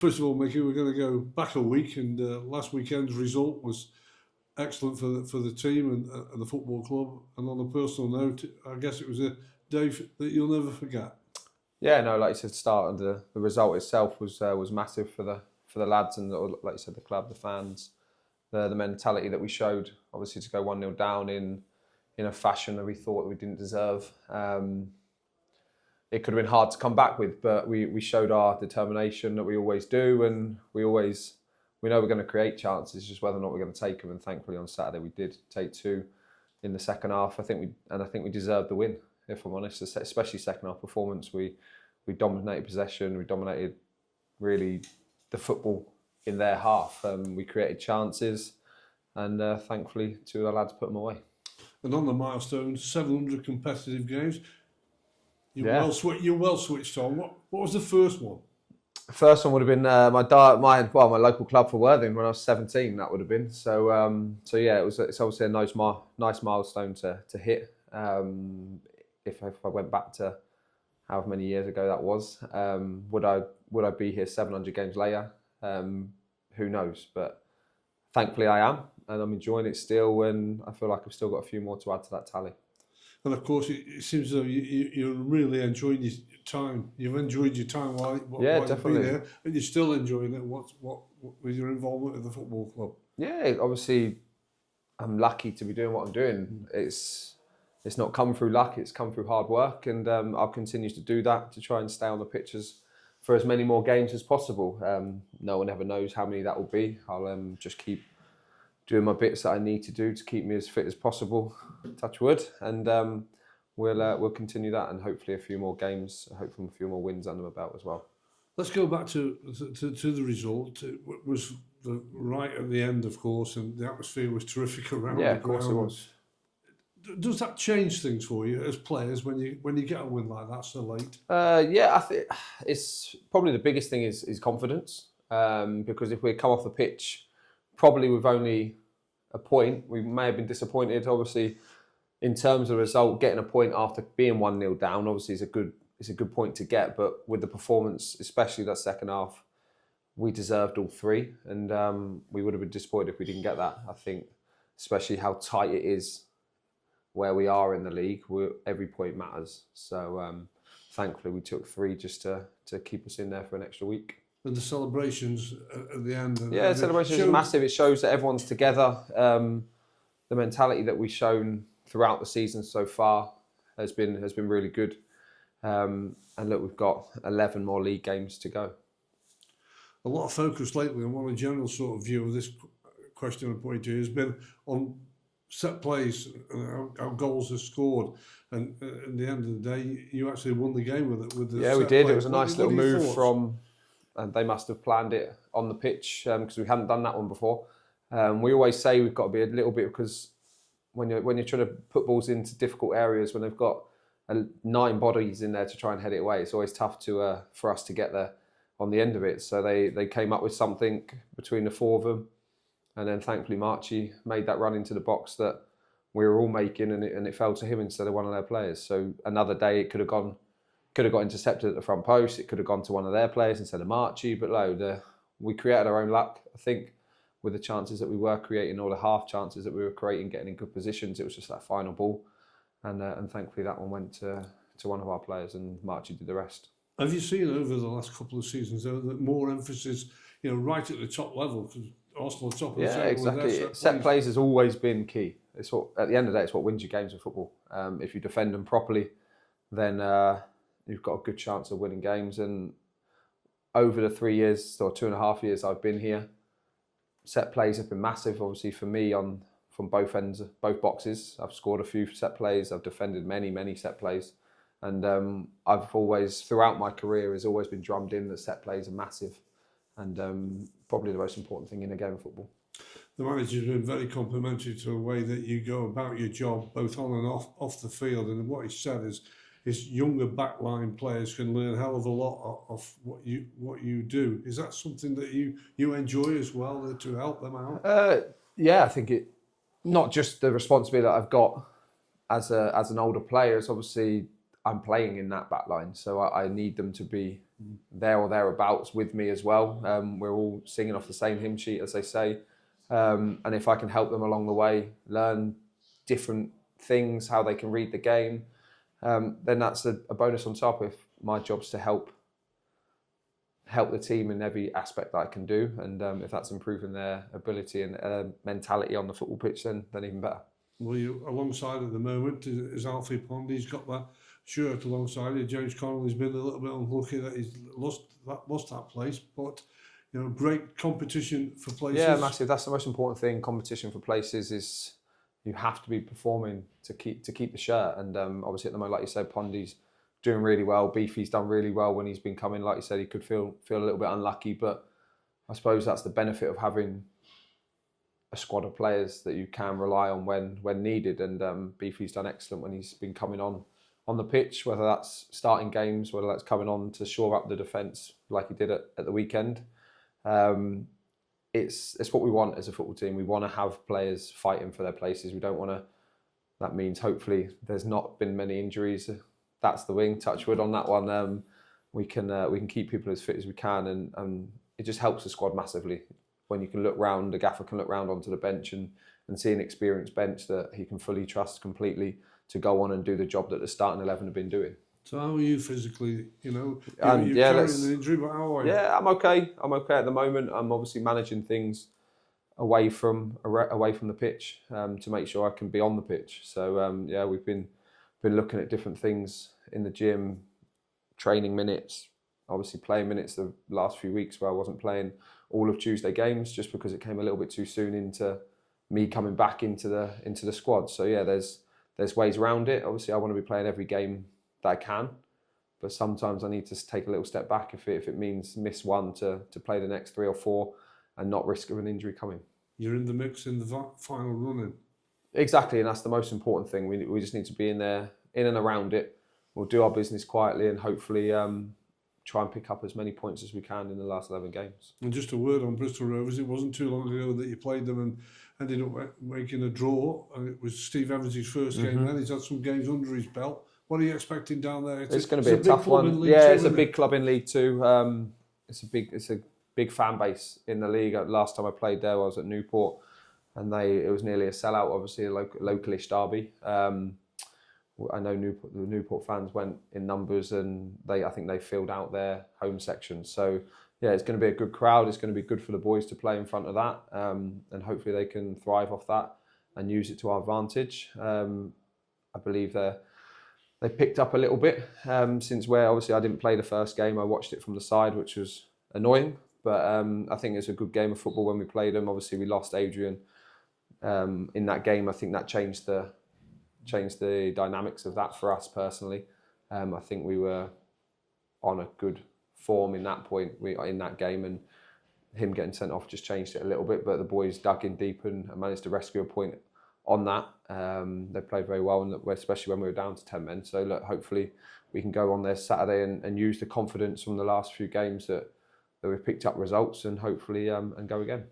First of all, Mickey, we're going to go back a week, and last weekend's result was excellent for the team and the football club. And on a personal note, I guess it was a day that you'll never forget. Yeah, no, like you said, start the result itself was massive for the lads and like you said, the club, the fans, the mentality that we showed. Obviously, to go 1-0 down in a fashion that we thought we didn't deserve. It could have been hard to come back with, but we showed our determination that we always do, and we know we're going to create chances, just whether or not we're going to take them. And thankfully on Saturday we did take 2 in the second half. I think we deserved the win, if I'm honest. Especially second half performance, we dominated possession, we dominated really the football in their half. We created chances, and thankfully 2 of the lads put them away. And on the milestones, 700 competitive games. You're well switched on. What was the first one? The first one would have been my local club for Worthing when I was 17. That would have been so. Yeah, it's obviously a nice milestone to hit. If I went back to however many years ago that was, would I be here 700 games later? Who knows? But thankfully I am, and I'm enjoying it still, and I feel like I've still got a few more to add to that tally. And of course, it seems as though you're really enjoying your time. You've enjoyed your time while definitely. You've been here, and you're still enjoying it. What with your involvement with the football club? Yeah, obviously, I'm lucky to be doing what I'm doing. It's not come through luck; it's come through hard work, and I'll continue to do that to try and stay on the pitches for as many more games as possible. No one ever knows how many that will be. I'll just keep doing my bits that I need to do to keep me as fit as possible, touch wood, and we'll continue that, and hopefully a few more games, hopefully a few more wins under my belt as well. Let's go back to the result. It was right at the end, of course, and the atmosphere was terrific around. Yeah, of course it was. Does that change things for you as players when you get a win like that so late? Yeah, I think it's probably the biggest thing is confidence, because if we come off the pitch probably with only a point, we may have been disappointed. Obviously, in terms of the result, getting a point after being 1-0 down, obviously is a good point to get. But with the performance, especially that second half, we deserved all 3, and we would have been disappointed if we didn't get that. I think, especially how tight it is where we are in the league, every point matters. So thankfully, we took 3 just to keep us in there for an extra week. And the celebrations at the end. Yeah, celebrations is massive. It shows that everyone's together. The mentality that we've shown throughout the season so far has been really good. And look, we've got 11 more league games to go. A lot of focus lately, and one general sort of view of this question and point has been on set plays, how goals are scored, and at the end of the day, you actually won the game with it. Yeah, we did. It was a nice little move from. And they must have planned it on the pitch because we hadn't done that one before. We always say we've got to be a little bit, because when you're trying to put balls into difficult areas, when they've got 9 bodies in there to try and head it away, it's always tough for us to get there on the end of it. So they came up with something between the 4 of them, and then thankfully Marchie made that run into the box that we were all making, and it fell to him instead of one of their players. So another day it could have got intercepted at the front post. It could have gone to one of their players instead of Marchie. But we created our own luck, I think, with the chances that we were creating, or the half chances that we were creating, getting in good positions. It was just that final ball. And thankfully that one went to one of our players, and Marchie did the rest. Have you seen over the last couple of seasons, though, that more emphasis, right at the top level, because Arsenal are top of the table? Yeah, exactly. Set plays has always been key. It's at the end of the day, it's what wins you games in football. If you defend them properly, then you've got a good chance of winning games. And over the 3 years or 2.5 years I've been here, set plays have been massive. Obviously for me, from both ends, both boxes, I've scored a few set plays. I've defended many set plays, and I've always, throughout my career, has always been drummed in that set plays are massive, and probably the most important thing in a game of football. The manager's been very complimentary to the way that you go about your job, both on and off the field. And what he said is younger backline players can learn a hell of a lot of what you do. Is that something that you enjoy as well, to help them out? Yeah, I think it. Not just the responsibility that I've got as an older player. It's obviously I'm playing in that back line, so I need them to be there or thereabouts with me as well. We're all singing off the same hymn sheet, as they say, and if I can help them along the way, learn different things, how they can read the game, then that's a bonus on top. If my job's to help the team in every aspect that I can do, and if that's improving their ability and mentality on the football pitch, then even better. Well, you alongside at the moment is Alfie Pond. He's got that shirt alongside it. James Connolly's been a little bit unlucky that he's lost that place, but you know, great competition for places. Yeah, massive. That's the most important thing. Competition for places is you have to be performing to keep the shirt. And obviously at the moment, like you said, Pondy's doing really well. Beefy's done really well when he's been coming. Like you said, he could feel a little bit unlucky, but I suppose that's the benefit of having a squad of players that you can rely on when needed. And Beefy's done excellent when he's been coming on the pitch, whether that's starting games, whether that's coming on to shore up the defence like he did at the weekend. It's what we want as a football team. We want to have players fighting for their places. We don't want to. That means hopefully there's not been many injuries. That's the wing. Touch wood on that one. We can keep people as fit as we can, and it just helps the squad massively. When you can look round, the gaffer can look round onto the bench and see an experienced bench that he can fully trust completely to go on and do the job that the starting 11 have been doing. So how are you physically? You know, you're yeah, carrying an injury, but how are you? Yeah, I'm okay. I'm okay at the moment. I'm obviously managing things away from the pitch to make sure I can be on the pitch. So yeah, we've been looking at different things in the gym, training minutes, obviously playing minutes the last few weeks where I wasn't playing all of Tuesday games just because it came a little bit too soon into me coming back into the squad. So yeah, there's ways around it. Obviously, I want to be playing every game that I can, but sometimes I need to take a little step back if it means miss one to play the next 3 or 4 and not risk of an injury coming. You're in the mix in the final running. Exactly, and that's the most important thing. We just need to be in there, in and around it. We'll do our business quietly and hopefully try and pick up as many points as we can in the last 11 games. And just a word on Bristol Rovers, it wasn't too long ago that you played them and ended up making a draw. And it was Steve Evans' first game then. He's had some games under his belt. What are you expecting down there? It's going to be a tough one. Yeah, it's a big club in League Two. It's a big fan base in the league. Last time I played there, I was at Newport, and it was nearly a sellout. Obviously, a localish derby. I know the Newport fans went in numbers, and I think they filled out their home section. So yeah, it's going to be a good crowd. It's going to be good for the boys to play in front of that, and hopefully they can thrive off that and use it to our advantage. I believe they picked up a little bit since where obviously I didn't play the first game. I watched it from the side, which was annoying, but I think it's a good game of football when we played them. Obviously, we lost Adrian in that game. I think that changed the dynamics of that for us personally. I think we were on a good form in that point in that game, and him getting sent off just changed it a little bit. But the boys dug in deep and managed to rescue a point on that. They played very well, and especially when we were down to 10 men. So look, hopefully we can go on there Saturday and use the confidence from the last few games that we've picked up results, and hopefully and go again.